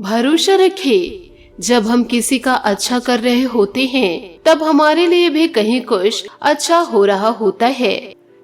भरोसा रखें, जब हम किसी का अच्छा कर रहे होते हैं तब हमारे लिए भी कहीं कुछ अच्छा हो रहा होता है।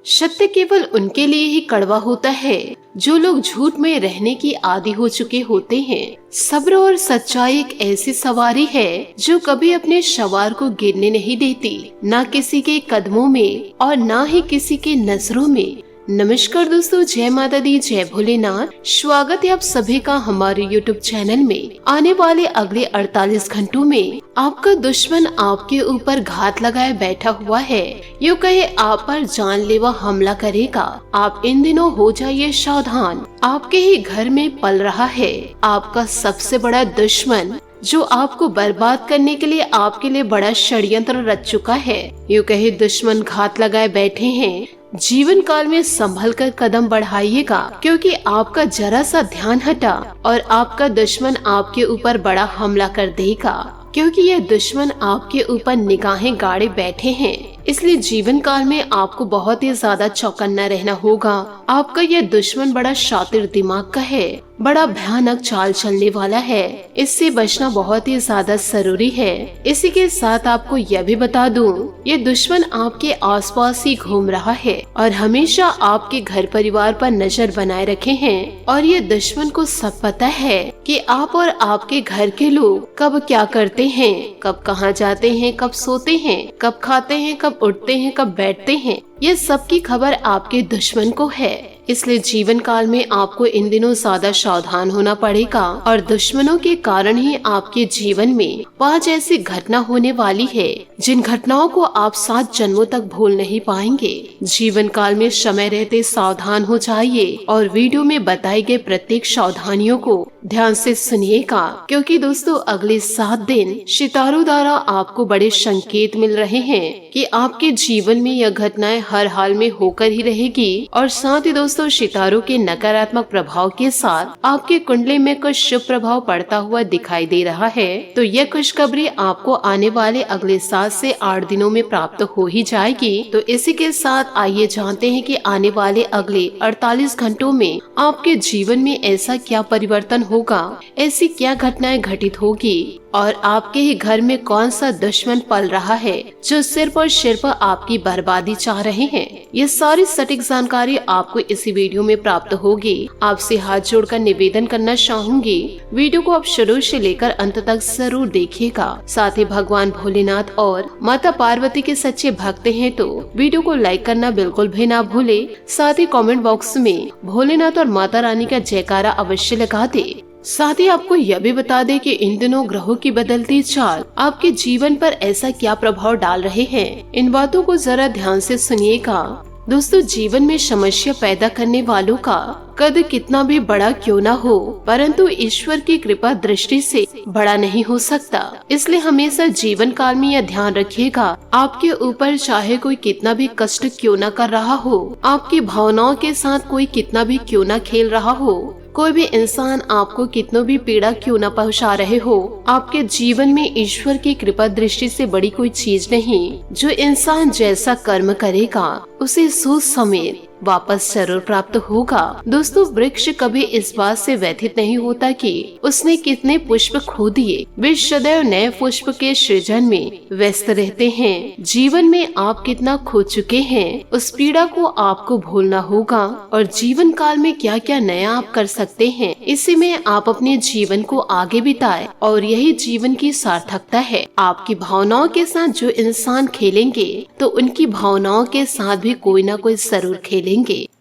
सत्य केवल उनके लिए ही कड़वा होता है जो लोग झूठ में रहने की आदी हो चुके होते हैं। सब्र और सच्चाई एक ऐसी सवारी है जो कभी अपने सवार को गिरने नहीं देती, ना किसी के कदमों में और ना ही किसी के नजरों में। नमस्कार दोस्तों, जय माता दी, जय भोलेनाथ। स्वागत है आप सभी का हमारे YouTube चैनल में। आने वाले अगले 48 घंटों में आपका दुश्मन आपके ऊपर घात लगाए बैठा हुआ है। यूँ कहे आप पर जानलेवा हमला करेगा। आप इन दिनों हो जाइए सावधान। आपके ही घर में पल रहा है आपका सबसे बड़ा दुश्मन, जो आपको बर्बाद करने के लिए आपके लिए बड़ा षड्यंत्र रच चुका है। यूँ कहे दुश्मन घात लगाए बैठे हैं। जीवन काल में संभल कर कदम बढ़ाइएगा, क्योंकि आपका जरा सा ध्यान हटा और आपका दुश्मन आपके ऊपर बड़ा हमला कर देगा, क्योंकि यह दुश्मन आपके ऊपर निगाहें गाड़े बैठे हैं। इसलिए जीवन काल में आपको बहुत ही ज्यादा चौकन्ना रहना होगा। आपका यह दुश्मन बड़ा शातिर दिमाग का है, बड़ा भयानक चाल चलने वाला है। इससे बचना बहुत ही ज्यादा जरूरी है। इसी के साथ आपको यह भी बता दूं, ये दुश्मन आपके आसपास ही घूम रहा है और हमेशा आपके घर परिवार पर नजर बनाए रखे हैं। और ये दुश्मन को सब पता है कि आप और आपके घर के लोग कब क्या करते हैं, कब कहाँ जाते हैं, कब सोते हैं, कब खाते हैं, कब उठते हैं, कब बैठते हैं। ये सब की खबर आपके दुश्मन को है। इसलिए जीवन काल में आपको इन दिनों ज्यादा सावधान होना पड़ेगा और दुश्मनों के कारण ही आपके जीवन में 5 ऐसी घटना होने वाली है जिन घटनाओं को आप 7 जन्मों तक भूल नहीं पाएंगे। जीवन काल में समय रहते सावधान हो जाइए और वीडियो में बताई गए प्रत्येक सावधानियों को ध्यान से सुनिएगा, क्योंकि दोस्तों अगले 7 दिन सितारों द्वारा आपको बड़े संकेत मिल रहे हैं कि आपके जीवन में यह घटनाएं हर हाल में होकर ही रहेगी। और साथ ही दोस्तों सितारों के नकारात्मक प्रभाव के साथ आपके कुंडली में कुछ शुभ प्रभाव पड़ता हुआ दिखाई दे रहा है। तो यह खुशखबरी आपको आने वाले अगले 7 से 8 दिनों में प्राप्त हो ही जाएगी। तो इसी के साथ आइए जानते हैं कि आने वाले अगले 48 घंटों में आपके जीवन में ऐसा क्या परिवर्तन होगा, ऐसी क्या घटनाएं घटित होगी और आपके ही घर में कौन सा दुश्मन पल रहा है जो सिर्फ और सिर्फ आपकी बर्बादी चाह रहे हैं। ये सारी सटीक जानकारी आपको इसी वीडियो में प्राप्त होगी। आपसे हाथ जोड़कर निवेदन करना चाहूंगी, वीडियो को आप शुरू से लेकर अंत तक जरूर देखिएगा। साथ ही भगवान भोलेनाथ और माता पार्वती के सच्चे भक्त हैं तो वीडियो को लाइक करना बिल्कुल भी ना भूले। साथ ही कमेंट बॉक्स में भोलेनाथ और माता रानी का जयकारा अवश्य लगा दे। साथ ही आपको यह भी बता दें कि इन दिनों ग्रहों की बदलती चाल आपके जीवन पर ऐसा क्या प्रभाव डाल रहे हैं, इन बातों को जरा ध्यान से सुनिएगा। दोस्तों जीवन में समस्या पैदा करने वालों का कद कितना भी बड़ा क्यों ना हो, परंतु ईश्वर की कृपा दृष्टि से बड़ा नहीं हो सकता। इसलिए हमेशा जीवन काल में यह ध्यान रखिएगा, आपके ऊपर चाहे कोई कितना भी कष्ट क्यों ना कर रहा हो, आपकी भावनाओं के साथ कोई कितना भी क्यों ना खेल रहा हो, कोई भी इंसान आपको कितनों भी पीड़ा क्यों न पहुंचा रहे हो, आपके जीवन में ईश्वर की कृपा दृष्टि से बड़ी कोई चीज नहीं। जो इंसान जैसा कर्म करेगा उसे सूद समेत वापस जरूर प्राप्त होगा। दोस्तों वृक्ष कभी इस बात से व्यथित नहीं होता कि उसने कितने पुष्प खो दिए, वे सदैव नए पुष्प के सृजन में व्यस्त रहते हैं। जीवन में आप कितना खो चुके हैं, उस पीड़ा को आपको भूलना होगा और जीवन काल में क्या क्या नया आप कर सकते हैं, इसी में आप अपने जीवन को आगे बिताए और यही जीवन की सार्थकता है। आपकी भावनाओं के साथ जो इंसान खेलेंगे तो उनकी भावनाओं के साथ भी कोई ना कोई जरूर खेलेंगे।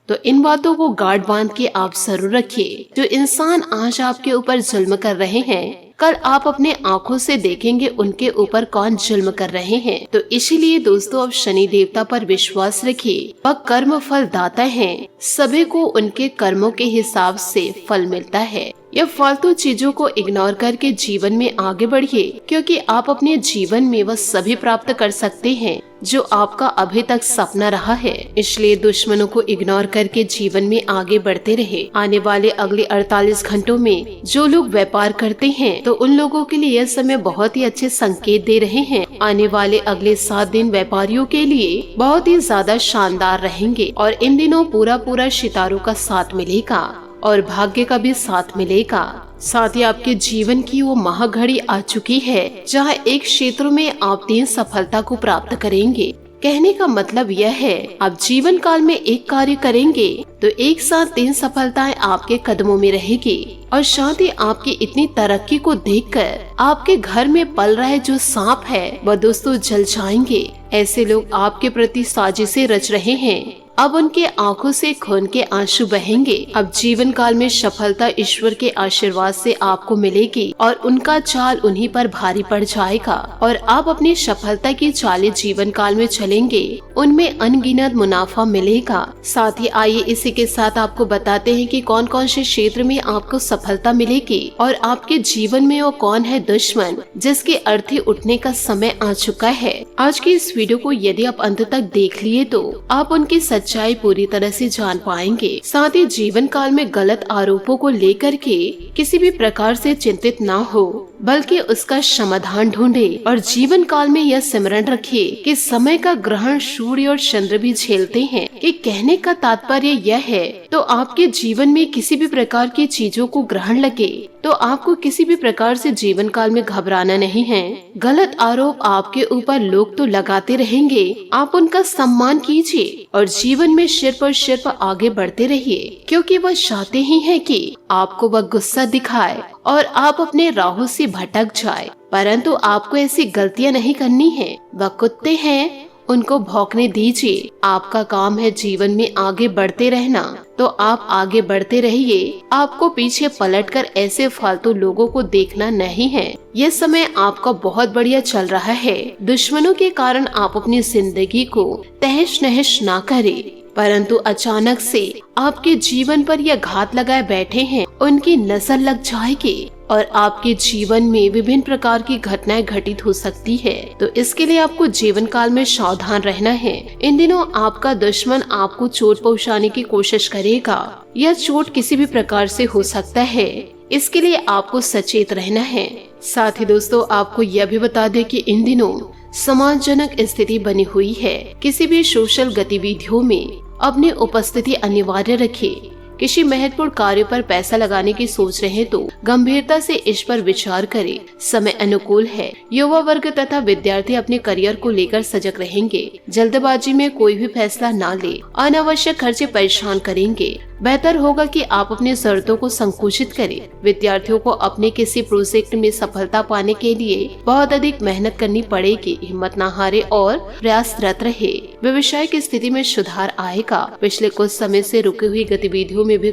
तो इन बातों को गांठ बांध के आप जरूर रखिए। जो इंसान आज आपके ऊपर जुल्म कर रहे हैं, कल आप अपने आंखों से देखेंगे उनके ऊपर कौन जुल्म कर रहे हैं। तो इसीलिए दोस्तों अब शनि देवता पर विश्वास रखिए, वह कर्म फल दाता है। सभी को उनके कर्मों के हिसाब से फल मिलता है। यह फालतू चीजों को इग्नोर करके जीवन में आगे बढ़िए, क्योंकि आप अपने जीवन में वह सभी प्राप्त कर सकते हैं जो आपका अभी तक सपना रहा है। इसलिए दुश्मनों को इग्नोर करके जीवन में आगे बढ़ते रहे। आने वाले अगले 48 घंटों में जो लोग व्यापार करते हैं तो उन लोगों के लिए यह समय बहुत ही अच्छे संकेत दे रहे हैं। आने वाले अगले 7 दिन व्यापारियों के लिए बहुत ही ज्यादा शानदार रहेंगे और इन दिनों पूरा सितारों का साथ मिलेगा। और भाग्य का भी साथ मिलेगा। साथ ही आपके जीवन की वो महाघड़ी आ चुकी है जहाँ एक क्षेत्र में आप 3 सफलता को प्राप्त करेंगे। कहने का मतलब यह है, आप जीवन काल में एक कार्य करेंगे तो एक साथ 3 सफलताएं आपके कदमों में रहेगी। और साथ ही आपकी इतनी तरक्की को देखकर आपके घर में पल रहे जो सांप है वह दोस्तों जल जाएंगे। ऐसे लोग आपके प्रति साजिशें रच रहे हैं। अब उनके आंखों से खून के आंसू बहेंगे। अब जीवन काल में सफलता ईश्वर के आशीर्वाद से आपको मिलेगी और उनका चाल उन्हीं पर भारी पड़ जाएगा और आप अपनी सफलता की चालें जीवन काल में चलेंगे, उनमें अनगिनत मुनाफा मिलेगा। साथ ही आइए इसी के साथ आपको बताते हैं कि कौन कौन से क्षेत्र में आपको सफलता मिलेगी और आपके जीवन में वो कौन है दुश्मन जिसके अर्थी उठने का समय आ चुका है। आज की इस वीडियो को यदि आप अंत तक देख लिए तो आप उनकी सच्चाई पूरी तरह से जान पाएंगे। साथ ही जीवन काल में गलत आरोपों को लेकर के किसी भी प्रकार से चिंतित ना हो, बल्कि उसका समाधान ढूंढे और जीवन काल में यह स्मरण रखिए कि समय का ग्रहण सूर्य और चंद्र भी झेलते हैं। कि कहने का तात्पर्य यह है, तो आपके जीवन में किसी भी प्रकार की चीजों को ग्रहण लगे तो आपको किसी भी प्रकार से जीवन काल में घबराना नहीं है। गलत आरोप आपके ऊपर लोग तो लगाते रहेंगे, आप उनका सम्मान कीजिए और जीवन में सिर पर आगे बढ़ते रहिए, क्योंकि वह चाहते ही हैं कि आपको वह गुस्सा दिखाए और आप अपने राहों से भटक जाए। परंतु आपको ऐसी गलतियां नहीं करनी है। वह कुत्ते हैं, उनको भौंकने दीजिए। आपका काम है जीवन में आगे बढ़ते रहना, तो आप आगे बढ़ते रहिए। आपको पीछे पलटकर ऐसे फालतू लोगों को देखना नहीं है। ये समय आपका बहुत बढ़िया चल रहा है। दुश्मनों के कारण आप अपनी जिंदगी को तहस नहस ना करें, परंतु अचानक से आपके जीवन पर यह घात लगाए बैठे हैं, उनकी नजर लग जाएगी और आपके जीवन में विभिन्न प्रकार की घटनाएं घटित हो सकती है। तो इसके लिए आपको जीवन काल में सावधान रहना है। इन दिनों आपका दुश्मन आपको चोट पहुंचाने की कोशिश करेगा। यह चोट किसी भी प्रकार से हो सकता है, इसके लिए आपको सचेत रहना है। साथ ही दोस्तों आपको यह भी बता दें कि इन दिनों सम्मानजनक स्थिति बनी हुई है। किसी भी सोशल गतिविधियों में अपनी उपस्थिति अनिवार्य रखें। किसी महत्वपूर्ण कार्य पर पैसा लगाने की सोच रहे हैं तो गंभीरता से इस पर विचार करें। समय अनुकूल है। युवा वर्ग तथा विद्यार्थी अपने करियर को लेकर सजग रहेंगे। जल्दबाजी में कोई भी फैसला ना ले, अनावश्यक खर्चे परेशान करेंगे। बेहतर होगा कि आप अपनी शर्तों को संकुचित करें। विद्यार्थियों को अपने किसी प्रोजेक्ट में सफलता पाने के लिए बहुत अधिक मेहनत करनी पड़ेगी। हिम्मत न हारे और प्रयासरत रहे। व्यवसाय की स्थिति में सुधार आएगा। पिछले कुछ समय से रुकी हुई गतिविधियों में भी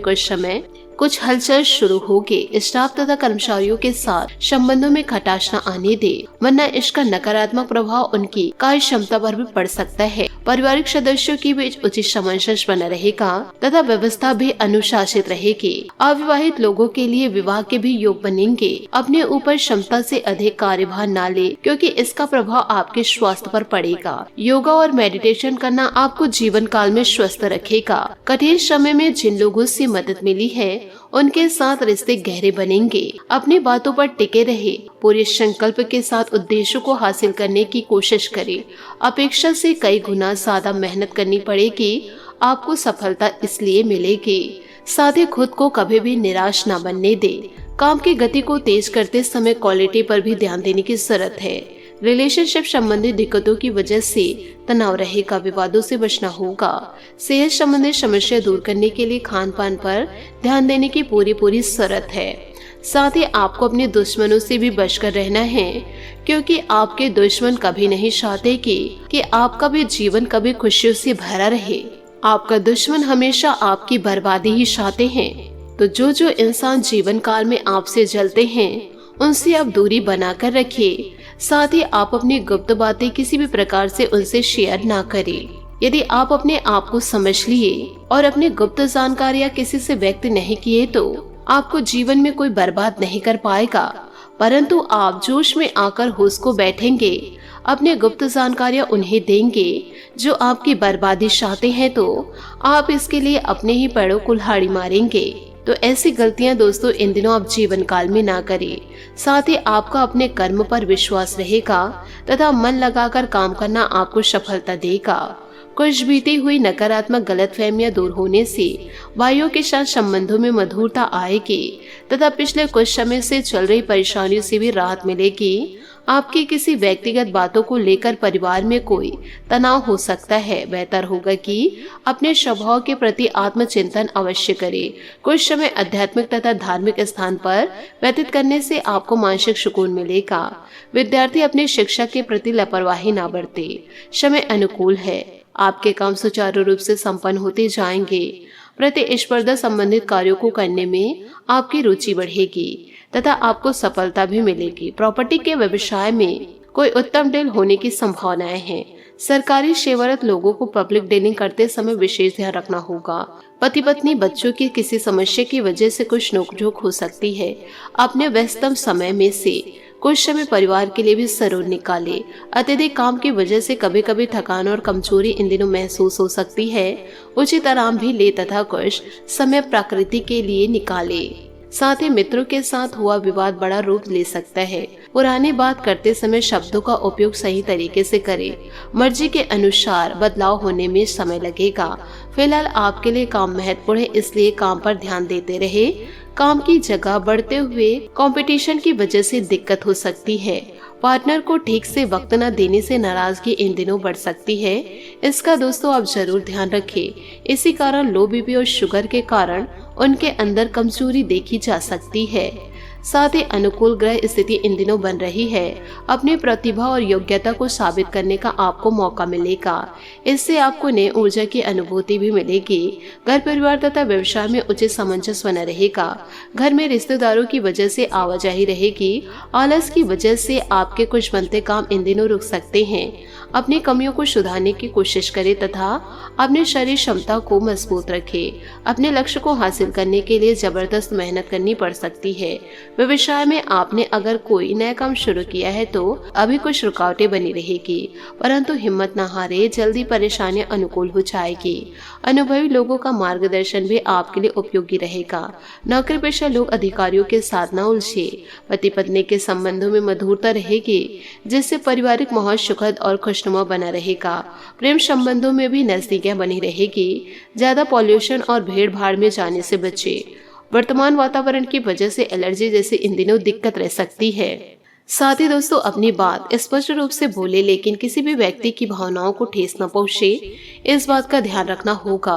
कुछ हलचल शुरू होगी। स्टाफ तथा कर्मचारियों के साथ संबंधों में खटास न आने दे, वरना इसका नकारात्मक प्रभाव उनकी कार्य क्षमता पर भी पड़ सकता है। पारिवारिक सदस्यों के बीच उचित सामंजस्य बना रहेगा तथा व्यवस्था भी अनुशासित रहेगी। अविवाहित लोगों के लिए विवाह के भी योग बनेंगे। अपने ऊपर क्षमता से अधिक कार्यभार न ले, क्योंकि इसका प्रभाव आपके स्वास्थ्य पर पड़ेगा। योगा और मेडिटेशन करना आपको जीवन काल में स्वस्थ रखेगा। कठिन समय में जिन लोगों से मदद मिली है उनके साथ रिश्ते गहरे बनेंगे। अपनी बातों पर टिके रहे। पूरे संकल्प के साथ उद्देश्यों को हासिल करने की कोशिश करें। अपेक्षा से कई गुना ज्यादा मेहनत करनी पड़ेगी। आपको सफलता इसलिए मिलेगी। साथ ही खुद को कभी भी निराश न बनने दे। काम की गति को तेज करते समय क्वालिटी पर भी ध्यान देने की जरूरत है। रिलेशनशिप संबंधी दिक्कतों की वजह से तनाव रहेगा। विवादों से बचना होगा। सेहत संबंधी समस्या दूर करने के लिए खान पान पर ध्यान देने की पूरी जरूरत है। साथ ही आपको अपने दुश्मनों से भी बचकर रहना है, क्योंकि आपके दुश्मन कभी नहीं चाहते कि आपका भी जीवन कभी खुशियों से भरा रहे। आपका दुश्मन हमेशा आपकी बर्बादी ही चाहते हैं। तो जो इंसान जीवन काल में आपसे जलते हैं उनसे आप दूरी बनाकर रखिए। साथ ही आप अपनी गुप्त बातें किसी भी प्रकार से उनसे शेयर ना करें। यदि आप अपने आप को समझ लिए और अपनी गुप्त जानकारियां किसी से व्यक्त नहीं किए तो आपको जीवन में कोई बर्बाद नहीं कर पाएगा, परंतु आप जोश में आकर होश को बैठेंगे। अपने गुप्त जानकारियां उन्हें देंगे जो आपकी बर्बादी चाहते हैं, तो आप इसके लिए अपने ही पैरों कुल्हाड़ी मारेंगे। तो ऐसी गलतियां दोस्तों इन दिनों आप जीवन काल में ना करें। साथ ही आपका अपने कर्म पर विश्वास रहेगा तथा मन लगाकर काम करना आपको सफलता देगा। कुछ बीती हुई नकारात्मक गलतफहमियां दूर होने से भाइयों के साथ संबंधों में मधुरता आएगी तथा पिछले कुछ समय से चल रही परेशानियों से भी राहत मिलेगी। आपकी किसी व्यक्तिगत बातों को लेकर परिवार में कोई तनाव हो सकता है। बेहतर होगा कि अपने स्वभाव के प्रति आत्मचिंतन अवश्य करें। कुछ समय आध्यात्मिक तथा धार्मिक स्थान पर व्यतीत करने से आपको मानसिक सुकून मिलेगा। विद्यार्थी अपनी शिक्षा के प्रति लापरवाही न बरते। समय अनुकूल है, आपके काम सुचारू रूप से संपन्न होते जाएंगे। प्रतिस्पर्धा संबंधित कार्यों को करने में आपकी रुचि बढ़ेगी तथा आपको सफलता भी मिलेगी। प्रॉपर्टी के व्यवसाय में कोई उत्तम डील होने की संभावनाएं हैं। सरकारी सेवारत लोगों को पब्लिक डीलिंग करते समय विशेष ध्यान रखना होगा। पति पत्नी बच्चों की किसी समस्या की वजह से कुछ नोकझोंक हो सकती है। अपने व्यस्तम समय में से कुछ समय परिवार के लिए भी जरूर निकाले। अत्यधिक काम की वजह से कभी कभी थकान और कमजोरी इन दिनों महसूस हो सकती है। उचित आराम भी ले तथा कुछ समय प्रकृति के लिए निकाले। साथ ही मित्रों के साथ हुआ विवाद बड़ा रूप ले सकता है। पुरानी बात करते समय शब्दों का उपयोग सही तरीके से करें। मर्जी के अनुसार बदलाव होने में समय लगेगा। फिलहाल आपके लिए काम महत्वपूर्ण है, इसलिए काम पर ध्यान देते रहे। काम की जगह बढ़ते हुए कंपटीशन की वजह से दिक्कत हो सकती है। पार्टनर को ठीक से वक्त न देने से नाराजगी इन दिनों बढ़ सकती है। इसका दोस्तों आप जरूर ध्यान रखें। इसी कारण लो बीपी और शुगर के कारण उनके अंदर कमजोरी देखी जा सकती है। साथ ही अनुकूल ग्रह स्थिति इन दिनों बन रही है। अपनी प्रतिभा और योग्यता को साबित करने का आपको मौका मिलेगा। इससे आपको नई ऊर्जा की अनुभूति भी मिलेगी। घर परिवार तथा व्यवसाय में उचित सामंजस्य बना रहेगा। घर में रिश्तेदारों की वजह से आवाजाही रहेगी। आलस की वजह से आपके कुछ बनते काम इन दिनों रुक सकते हैं। अपनी कमियों को सुधारने की कोशिश करें तथा अपने शरीर क्षमता को मजबूत रखें। अपने लक्ष्य को हासिल करने के लिए जबरदस्त मेहनत करनी पड़ सकती है। व्यवसाय में आपने अगर कोई नया काम शुरू किया है तो अभी कुछ रुकावटें बनी रहेगी, परंतु हिम्मत न हारे, जल्दी परेशानियां अनुकूल हो जाएगी। अनुभवी लोगों का मार्गदर्शन भी आपके लिए उपयोगी रहेगा। नौकरी पेशा लोग अधिकारियों के साथ न उलझे। पति पत्नी के संबंधों में मधुरता रहेगी, जिससे पारिवारिक माहौल सुखद और खुशनुमा बना रहेगा। प्रेम संबंधों में भी नजदीकियां बनी रहेगी। ज्यादा पॉल्यूशन और भीड़ भाड़ में जाने से बचे। वर्तमान वातावरण की वजह से एलर्जी जैसी इन दिनों दिक्कत रह सकती है। साथ ही दोस्तों अपनी बात स्पष्ट रूप से बोले, लेकिन किसी भी व्यक्ति की भावनाओं को ठेस न पहुंचे, इस बात का ध्यान रखना होगा।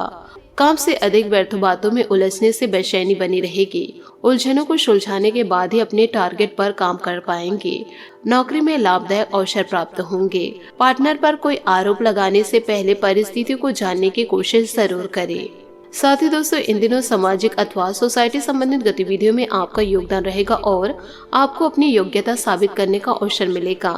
काम से अधिक व्यर्थ बातों में उलझने से बेचैनी बनी रहेगी। उलझनों को सुलझाने के बाद ही अपने टारगेट पर काम कर पाएंगे। नौकरी में लाभदायक अवसर प्राप्त होंगे। पार्टनर पर कोई आरोप लगाने से पहले परिस्थितियों को जानने की कोशिश जरूर करें। साथ ही दोस्तों इन दिनों सामाजिक अथवा सोसाइटी संबंधित गतिविधियों में आपका योगदान रहेगा और आपको अपनी योग्यता साबित करने का अवसर मिलेगा।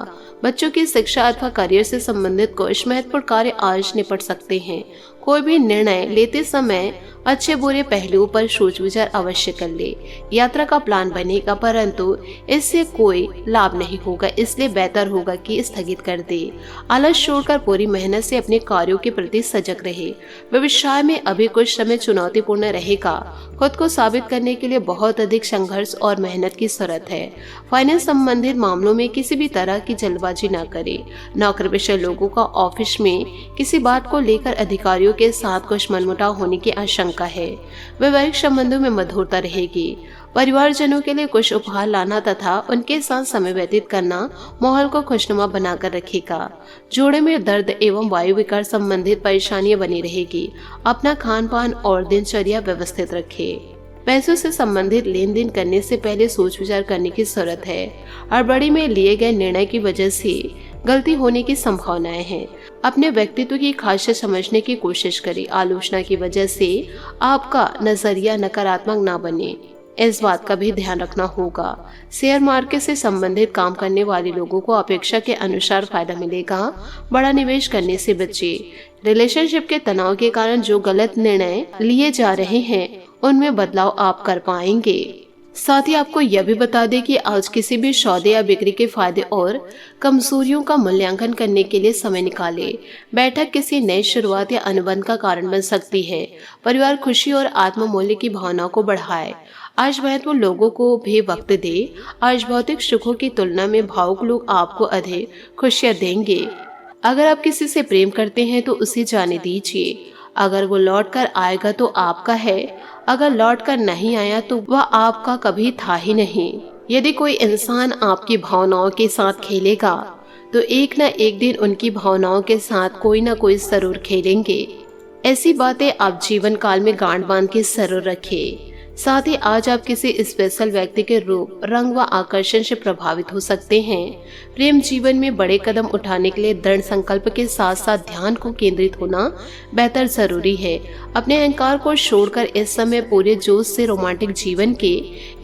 बच्चों की शिक्षा अथवा करियर से संबंधित कुछ महत्वपूर्ण कार्य आज निपट सकते हैं। कोई भी निर्णय लेते समय अच्छे बुरे पहलुओं पर सोच विचार अवश्य कर ले। यात्रा का प्लान बनेगा, परंतु इससे कोई लाभ नहीं होगा, इसलिए बेहतर होगा कि स्थगित कर दे। आलस छोड़कर पूरी मेहनत से अपने कार्यों के प्रति सजग रहे। व्यवसाय में अभी कुछ समय चुनौतीपूर्ण रहेगा। खुद को साबित करने के लिए बहुत अधिक संघर्ष और मेहनत की जरूरत है। फाइनेंस संबंधित मामलों में किसी भी तरह की जल्दबाजी न करें। नौकरीपेशा लोगों का ऑफिस में किसी बात को लेकर अधिकारियों के साथ कुछ मनमुटाव होने की आशंका है। वैवाहिक संबंधों में मधुरता रहेगी। परिवारजनों के लिए कुछ उपहार लाना तथा उनके साथ समय व्यतीत करना माहौल को खुशनुमा बनाकर रखेगा। जोड़े में दर्द एवं वायु विकार संबंधित परेशानियां बनी रहेगी। अपना खान पान और दिनचर्या व्यवस्थित रखें। पैसों से संबंधित लेन देन करने से पहले सोच विचार करने की जरूरत है। हड़बड़ी में लिए गए निर्णय की वजह से गलती होने की संभावनाएं हैं। अपने व्यक्तित्व की खासियत समझने की कोशिश करें। आलोचना की वजह से आपका नजरिया नकारात्मक ना बने, इस बात का भी ध्यान रखना होगा। शेयर मार्केट से संबंधित काम करने वाले लोगों को अपेक्षा के अनुसार फायदा मिलेगा। बड़ा निवेश करने से बचे। रिलेशनशिप के तनाव के कारण जो गलत निर्णय लिए जा रहे हैं उनमें बदलाव आप कर पाएंगे। साथ ही आपको यह भी बता दें कि आज किसी भी सौदे या बिक्री के फायदे और कमजोरियों का मूल्यांकन करने के लिए समय निकालें। बैठक किसी नई शुरुआत या अनुबंध का कारण बन सकती है। परिवार खुशी और आत्म मूल्य की भावना को बढ़ाए। आज महत्वपूर्ण लोगों को भी वक्त दे। आज भौतिक सुखों की तुलना में भावुक लोग आपको अधिक खुशियां देंगे। अगर आप किसी से प्रेम करते हैं तो उसे जाने दीजिए। अगर वो लौट कर आएगा तो आपका है, अगर लौट कर नहीं आया तो वह आपका कभी था ही नहीं। यदि कोई इंसान आपकी भावनाओं के साथ खेलेगा तो एक न एक दिन उनकी भावनाओं के साथ कोई ना कोई जरूर खेलेंगे। ऐसी बातें आप जीवन काल में गांठ बांध के जरूर रखें। साथ ही आज आप किसी स्पेशल व्यक्ति के रूप, रंग व आकर्षण से प्रभावित हो सकते हैं। प्रेम जीवन में बड़े कदम उठाने के लिए दृढ़ संकल्प के साथ साथ ध्यान को केंद्रित होना बेहतर जरूरी है। अपने अहंकार को छोड़कर इस समय पूरे जोश से रोमांटिक जीवन के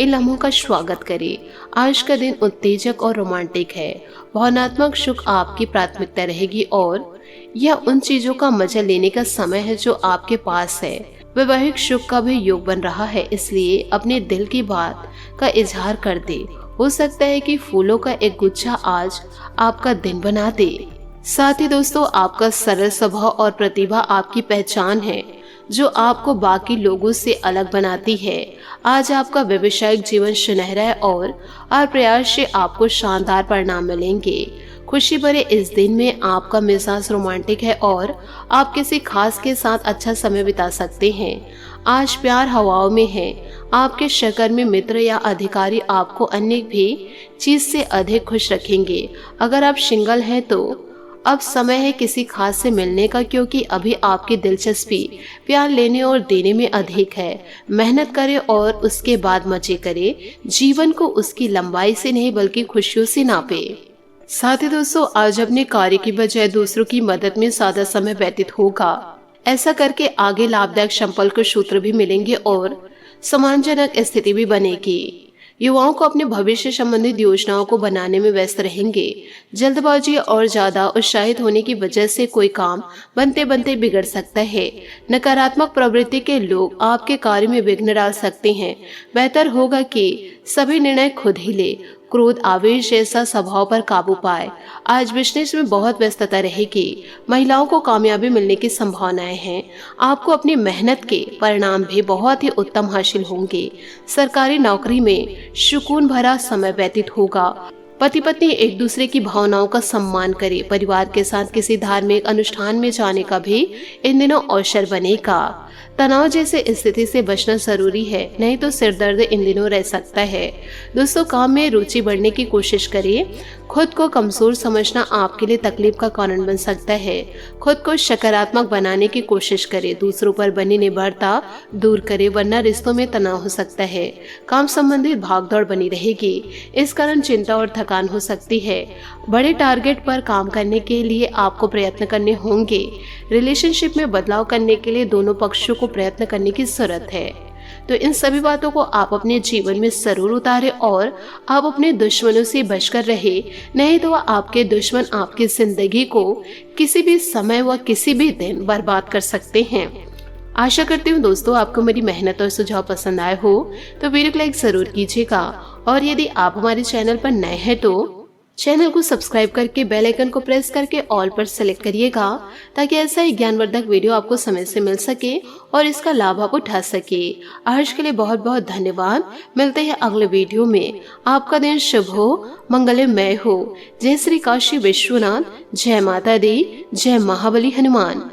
इन लम्हों का स्वागत करें। आज का दिन उत्तेजक और रोमांटिक है। भावनात्मक सुख आपकी प्राथमिकता रहेगी और यह उन चीजों का मजा लेने का समय है जो आपके पास है। वैवाहिक सुख का भी योग बन रहा है, इसलिए अपने दिल की बात का इजहार कर दे। हो सकता है कि फूलों का एक गुच्छा आज आपका दिन बना दे। साथ ही दोस्तों, आपका सरल स्वभाव और प्रतिभा आपकी पहचान है जो आपको बाकी लोगों से अलग बनाती है। आज आपका व्यवसायिक जीवन सुनहरा है और प्रयास से आपको शानदार परिणाम मिलेंगे। खुशी भरे इस दिन में आपका मिजाज रोमांटिक है और आप किसी खास के साथ अच्छा समय बिता सकते हैं। आज प्यार हवाओं में है। आपके शक्कर में मित्र या अधिकारी आपको अन्य भी चीज से अधिक खुश रखेंगे। अगर आप सिंगल हैं तो अब समय है किसी खास से मिलने का, क्योंकि अभी आपकी दिलचस्पी प्यार लेने और देने में अधिक है। मेहनत करें और उसके बाद मजे करें। जीवन को उसकी लंबाई से नहीं बल्कि खुशियों से नापे। साथ ही दोस्तों, आज अपने कार्य की बजाय दूसरों की मदद में ज्यादा समय व्यतीत होगा। ऐसा करके आगे लाभदायक संपर्क सूत्र भी मिलेंगे और सम्मानजनक स्थिति भी बनेगी। युवाओं को अपने भविष्य संबंधित योजनाओं को बनाने में व्यस्त रहेंगे। जल्दबाजी और ज्यादा उत्साहित होने की वजह से कोई काम बनते बनते बिगड़ सकता है। नकारात्मक प्रवृत्ति के लोग आपके कार्य में विघ्न डाल सकते हैं। बेहतर होगा कि सभी निर्णय खुद ही ले। क्रोध, आवेश जैसा स्वभाव पर काबू पाए। आज बिजनेस में बहुत व्यस्तता रहेगी। महिलाओं को कामयाबी मिलने की संभावनाएं हैं। आपको अपनी मेहनत के परिणाम भी बहुत ही उत्तम हासिल होंगे। सरकारी नौकरी में सुकून भरा समय व्यतीत होगा। पति पत्नी एक दूसरे की भावनाओं का सम्मान करे। परिवार के साथ किसी धार्मिक अनुष्ठान में जाने का भी इन दिनों अवसर बनेगा। तनाव जैसे स्थिति से बचना जरूरी है, नहीं तो सिर दर्द इन दिनों रह सकता है। दोस्तों, काम में रुचि बढ़ने की कोशिश करें। खुद को कमजोर समझना आपके लिए तकलीफ का कारण बन सकता है। खुद को सकारात्मक बनाने की कोशिश करें। दूसरों पर बनी निर्भरता दूर करें, वरना रिश्तों में तनाव हो सकता है। काम संबंधित भागदौड़ बनी रहेगी, इस कारण चिंता और थकान हो सकती है। बड़े टारगेट पर काम करने के लिए आपको प्रयत्न करने होंगे। रिलेशनशिप में बदलाव करने के लिए दोनों पक्षों को प्रयत्न करने की जरूरत है। तो इन सभी बातों को आप अपने जीवन में जरूर उतारें और आप अपने दुश्मनों से बचकर रहे, नहीं तो आपके दुश्मन आपकी जिंदगी को किसी भी समय व किसी भी दिन बर्बाद कर सकते हैं। आशा करती हूँ दोस्तों, आपको मेरी मेहनत और सुझाव पसंद आए हो तो वीडियो को लाइक जरूर कीजिएगा और यदि आप हमारे चैनल पर नए हैं तो चैनल को सब्सक्राइब करके बेल आइकन को प्रेस करके ऑल पर सेलेक्ट करिएगा, ताकि ऐसा ही ज्ञानवर्धक वीडियो आपको समय से मिल सके और इसका लाभ आप उठा सके। आज के लिए बहुत बहुत धन्यवाद। मिलते हैं अगले वीडियो में। आपका दिन शुभ हो, मंगलमय हो। जय श्री काशी विश्वनाथ। जय माता दी। जय महाबली हनुमान।